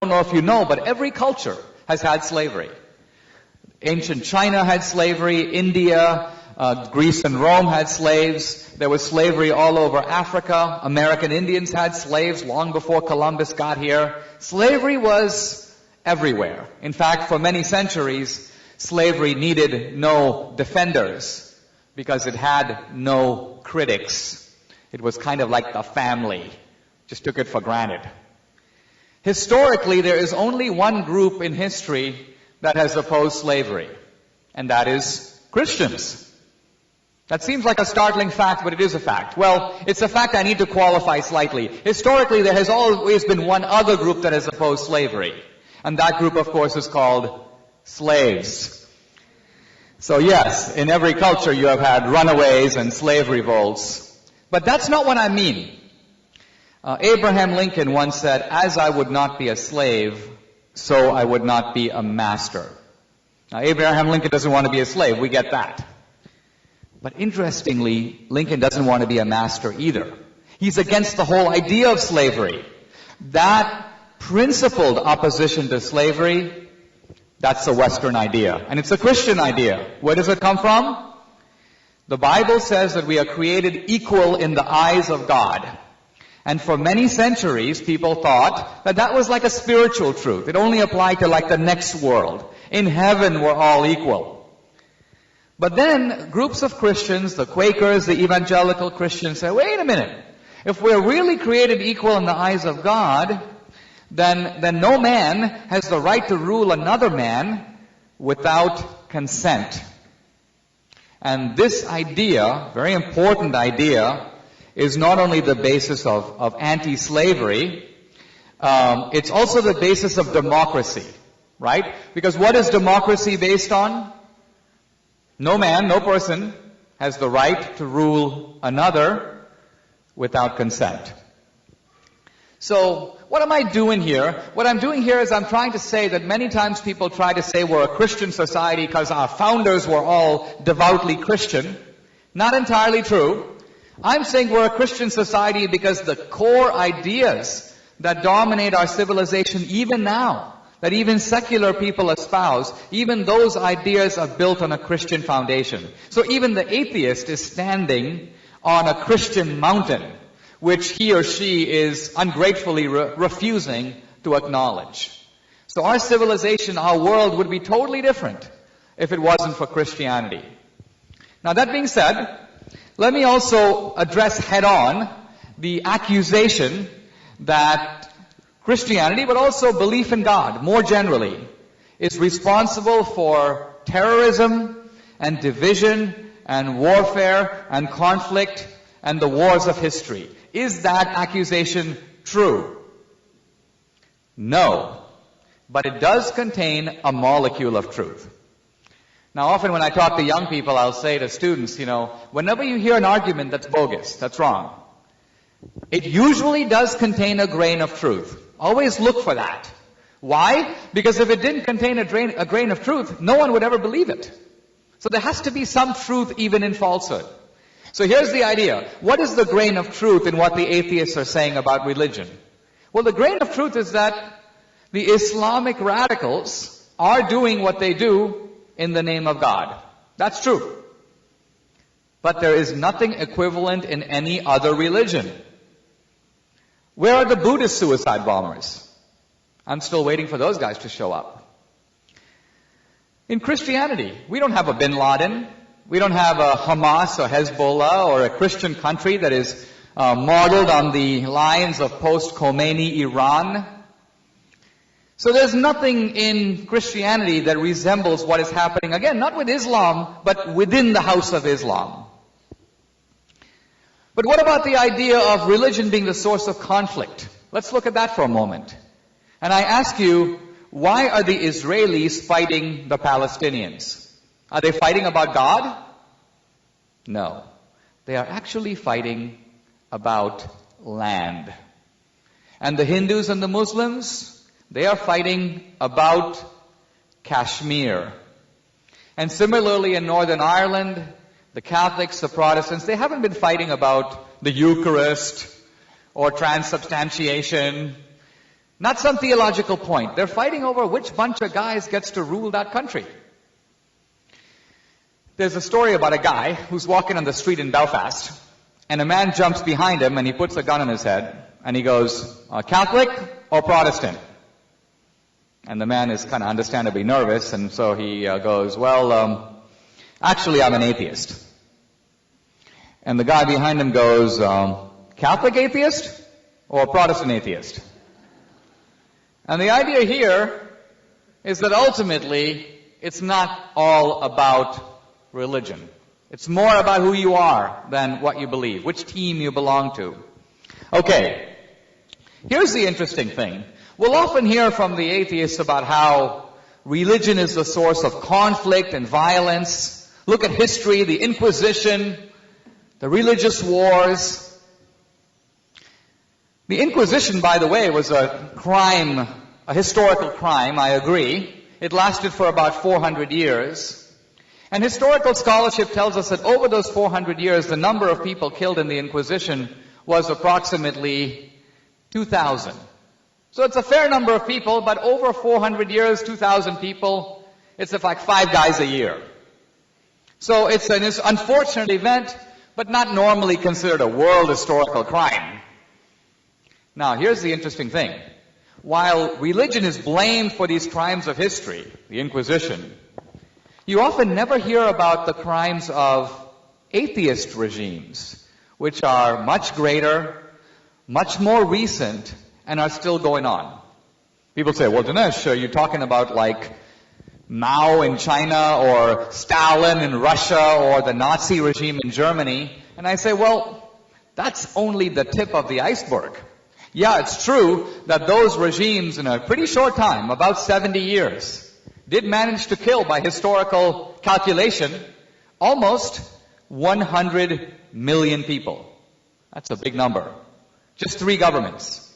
don't know if you know, but every culture has had slavery. Ancient China had slavery, India, Greece and Rome had slaves. There was slavery all over Africa. American Indians had slaves long before Columbus got here. Slavery was everywhere. In fact, for many centuries, slavery needed no defenders because it had no critics. It was kind of like the family. Just took it for granted. Historically, there is only one group in history that has opposed slavery, and that is Christians. That seems like a startling fact, but it is a fact. Well, it's a fact I need to qualify slightly. Historically, there has always been one other group that has opposed slavery, and that group, of course, is called slaves. So yes, in every culture you have had runaways and slave revolts. But that's not what I mean. Abraham Lincoln once said, "As I would not be a slave, so I would not be a master." Now, Abraham Lincoln doesn't want to be a slave. We get that. But interestingly, Lincoln doesn't want to be a master either. He's against the whole idea of slavery. That principled opposition to slavery, that's a Western idea. And it's a Christian idea. Where does it come from? The Bible says that we are created equal in the eyes of God. And for many centuries, people thought that that was like a spiritual truth. It only applied to like the next world. In heaven, we're all equal. But then groups of Christians, the Quakers, the evangelical Christians, say, wait a minute. If we're really created equal in the eyes of God, then no man has the right to rule another man without consent. And this idea, very important idea, is not only the basis of anti-slavery, it's also the basis of democracy, right? Because what is democracy based on? No man, no person has the right to rule another without consent. So, what am I doing here? What I'm doing here is I'm trying to say that many times people try to say we're a Christian society because our founders were all devoutly Christian. Not entirely true. I'm saying we're a Christian society because the core ideas that dominate our civilization even now, that even secular people espouse, even those ideas are built on a Christian foundation. So even the atheist is standing on a Christian mountain, which he or she is ungratefully refusing to acknowledge. So our civilization, our world would be totally different if it wasn't for Christianity. Now that being said, let me also address head-on the accusation that Christianity, but also belief in God, more generally, is responsible for terrorism and division and warfare and conflict and the wars of history. Is that accusation true? No. But it does contain a molecule of truth. Now, often when I talk to young people, I'll say to students, whenever you hear an argument that's bogus, that's wrong, it usually does contain a grain of truth. Always look for that. Why? Because if it didn't contain a grain of truth, no one would ever believe it. So there has to be some truth even in falsehood. So here's the idea. What is the grain of truth in what the atheists are saying about religion? Well, the grain of truth is that the Islamic radicals are doing what they do in the name of God. That's true. But there is nothing equivalent in any other religion. Where are the Buddhist suicide bombers? I'm still waiting for those guys to show up. In Christianity, we don't have a Bin Laden. We don't have a Hamas or Hezbollah or a Christian country that is modeled on the lines of post-Khomeini Iran. So there's nothing in Christianity that resembles what is happening, again, not with Islam, but within the house of Islam. But what about the idea of religion being the source of conflict? Let's look at that for a moment. And I ask you, why are the Israelis fighting the Palestinians? Are they fighting about God? No. They are actually fighting about land. And the Hindus and the Muslims, they are fighting about Kashmir. And similarly in Northern Ireland, the Catholics, the Protestants, they haven't been fighting about the Eucharist or transubstantiation. Not some theological point. They're fighting over which bunch of guys gets to rule that country. There's a story about a guy who's walking on the street in Belfast, and a man jumps behind him and he puts a gun on his head, and he goes, Catholic or Protestant? And the man is kind of understandably nervous, and so he goes, well, actually I'm an atheist. And the guy behind him goes, Catholic atheist or Protestant atheist? And the idea here is that ultimately it's not all about religion. It's more about who you are than what you believe, which team you belong to. Okay, here's the interesting thing. We'll often hear from the atheists about how religion is the source of conflict and violence. Look at history, the Inquisition, the religious wars. The Inquisition, by the way, was a crime, a historical crime, I agree. It lasted for about 400 years. And historical scholarship tells us that over those 400 years, the number of people killed in the Inquisition was approximately 2,000. So it's a fair number of people, but over 400 years, 2,000 people, it's like 5 guys a year. So it's an unfortunate event, but not normally considered a world historical crime. Now, here's the interesting thing. While religion is blamed for these crimes of history, the Inquisition, you often never hear about the crimes of atheist regimes, which are much greater, much more recent, and are still going on. People say, well, Dinesh, are you talking about like Mao in China or Stalin in Russia or the Nazi regime in Germany? And I say, well, that's only the tip of the iceberg. Yeah, it's true that those regimes in a pretty short time, about 70 years, did manage to kill, by historical calculation, almost 100 million people. That's a big number. Just 3 governments.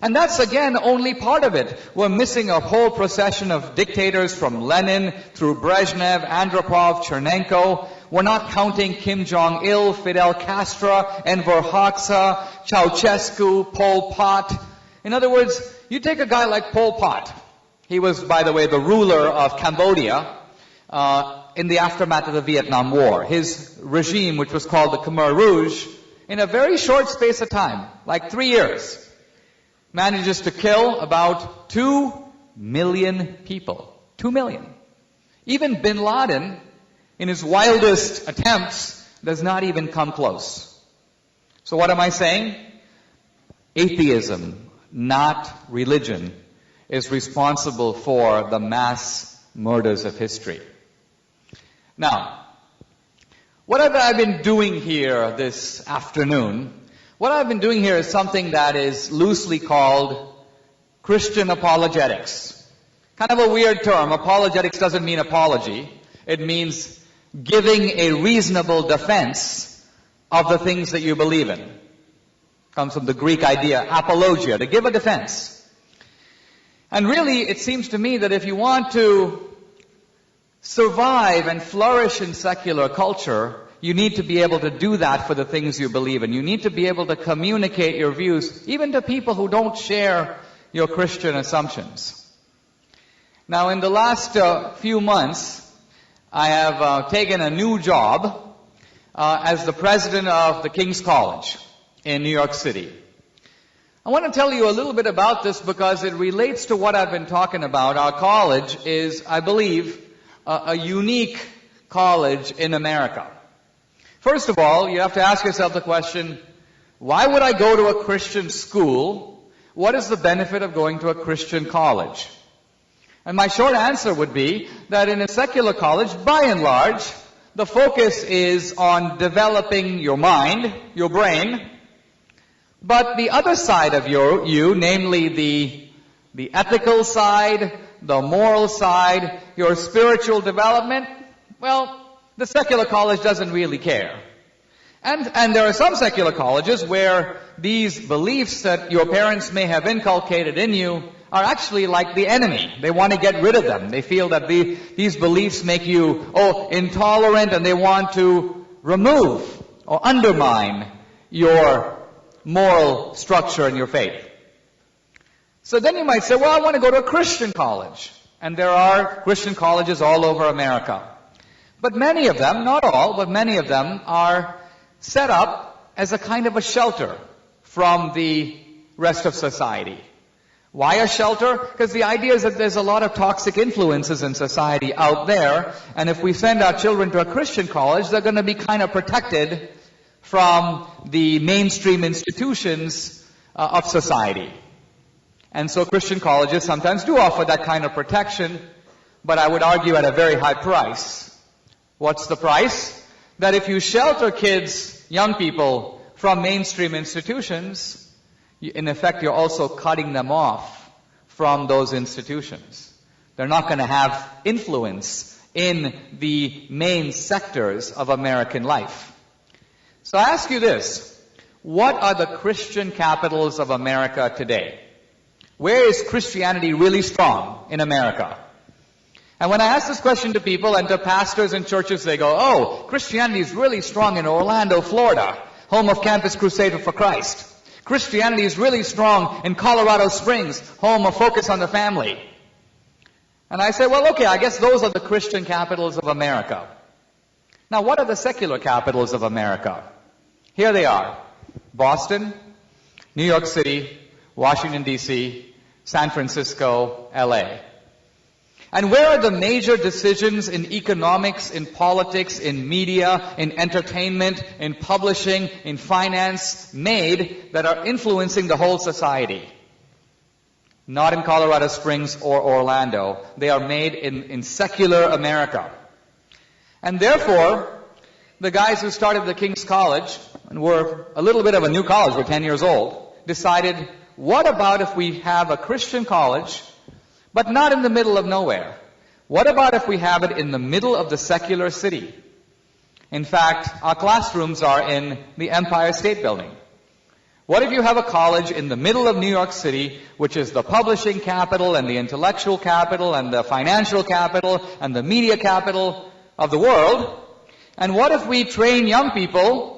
And that's, again, only part of it. We're missing a whole procession of dictators from Lenin through Brezhnev, Andropov, Chernenko. We're not counting Kim Jong-il, Fidel Castro, Enver Hoxha, Ceausescu, Pol Pot. In other words, you take a guy like Pol Pot. He was, by the way, the ruler of Cambodia in the aftermath of the Vietnam War. His regime, which was called the Khmer Rouge, in a very short space of time, like 3 years, manages to kill about 2 million people. 2 million. Even bin Laden, in his wildest attempts, does not even come close. So what am I saying? Atheism, not religion, is responsible for the mass murders of history. Now, what have I been doing here this afternoon? What I've been doing here is something that is loosely called Christian apologetics. Kind of a weird term. Apologetics doesn't mean apology. It means giving a reasonable defense of the things that you believe in. Comes from the Greek idea, apologia, to give a defense. And really, it seems to me that if you want to survive and flourish in secular culture, you need to be able to do that for the things you believe in. You need to be able to communicate your views, even to people who don't share your Christian assumptions. Now, in the last few months, I have taken a new job as the president of the King's College in New York City. I want to tell you a little bit about this because it relates to what I've been talking about. Our college is, I believe, a unique college in America. First of all, you have to ask yourself the question, why would I go to a Christian school? What is the benefit of going to a Christian college? And my short answer would be that in a secular college, by and large, the focus is on developing your mind, your brain, but the other side of you, namely the ethical side, the moral side, your spiritual development, well, the secular college doesn't really care. And there are some secular colleges where these beliefs that your parents may have inculcated in you are actually like the enemy. They want to get rid of them. They feel that these beliefs make you, intolerant, and they want to remove or undermine your moral structure and your faith. So then you might say, well, I want to go to a Christian college. And there are Christian colleges all over America. But many of them, not all, but many of them are set up as a kind of a shelter from the rest of society. Why a shelter? Because the idea is that there's a lot of toxic influences in society out there, and if we send our children to a Christian college, they're going to be kind of protected from the mainstream institutions of society. And so Christian colleges sometimes do offer that kind of protection, but I would argue at a very high price. What's the price? That if you shelter kids, young people, from mainstream institutions, in effect you're also cutting them off from those institutions. They're not going to have influence in the main sectors of American life. So I ask you this, what are the Christian capitals of America today? Where is Christianity really strong in America? And when I ask this question to people and to pastors and churches, they go, oh, Christianity is really strong in Orlando, Florida, home of Campus Crusader for Christ. Christianity is really strong in Colorado Springs, home of Focus on the Family. And I say, well, okay, I guess those are the Christian capitals of America. Now, what are the secular capitals of America? Here they are: Boston, New York City, Washington, D.C., San Francisco, L.A. And where are the major decisions in economics, in politics, in media, in entertainment, in publishing, in finance made that are influencing the whole society? Not in Colorado Springs or Orlando. They are made in secular America. And therefore, the guys who started the King's College, and were a little bit of a new college, we're 10 years old, decided, what about if we have a Christian college, but not in the middle of nowhere? What about if we have it in the middle of the secular city? In fact, our classrooms are in the Empire State Building. What if you have a college in the middle of New York City, which is the publishing capital and the intellectual capital and the financial capital and the media capital of the world? And what if we train young people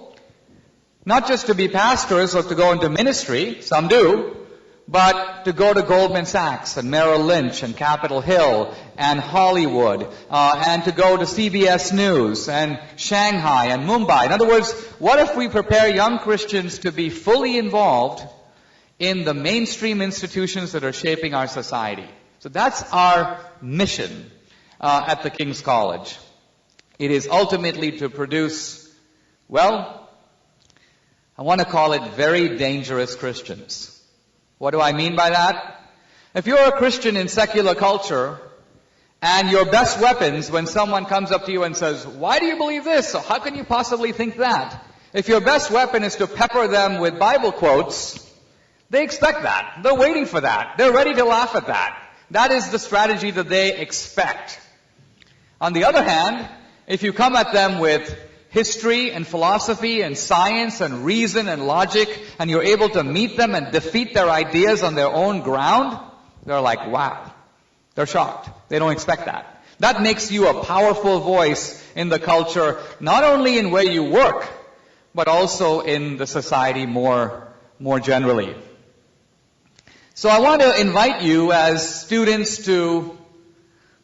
not just to be pastors or to go into ministry, some do, but to go to Goldman Sachs and Merrill Lynch and Capitol Hill and Hollywood, and to go to CBS News and Shanghai and Mumbai. In other words, what if we prepare young Christians to be fully involved in the mainstream institutions that are shaping our society? So that's our mission at the King's College. It is ultimately to produce, well, I want to call it very dangerous Christians. What do I mean by that? If you're a Christian in secular culture, and your best weapons when someone comes up to you and says, why do you believe this? Or how can you possibly think that? If your best weapon is to pepper them with Bible quotes, they expect that. They're waiting for that. They're ready to laugh at that. That is the strategy that they expect. On the other hand, if you come at them with history and philosophy and science and reason and logic, and you're able to meet them and defeat their ideas on their own ground, they're like, wow. They're shocked. They don't expect that. That makes you a powerful voice in the culture, not only in where you work, but also in the society more generally. So I want to invite you as students to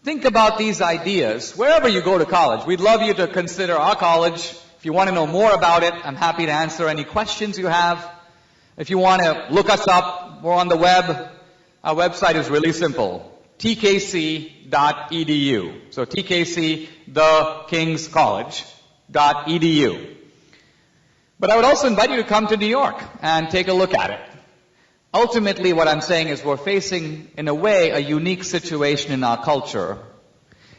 think about these ideas wherever you go to college. We'd love you to consider our college. If you want to know more about it, I'm happy to answer any questions you have. If you want to look us up, we're on the web. Our website is really simple, tkc.edu. So TKC, the King's College.edu. But I would also invite you to come to New York and take a look at it. Ultimately, what I'm saying is we're facing, in a way, a unique situation in our culture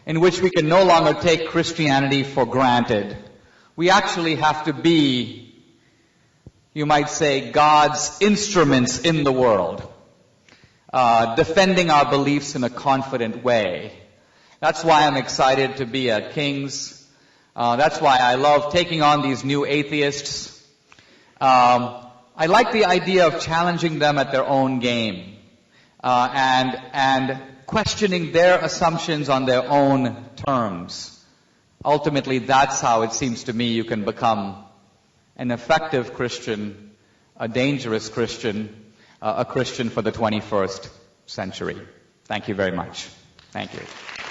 in which we can no longer take Christianity for granted. We actually have to be, you might say, God's instruments in the world, defending our beliefs in a confident way. That's why I'm excited to be at King's. That's why I love taking on these new atheists. I like the idea of challenging them at their own game, and questioning their assumptions on their own terms. Ultimately, that's how it seems to me you can become an effective Christian, a dangerous Christian, a Christian for the 21st century. Thank you very much. Thank you.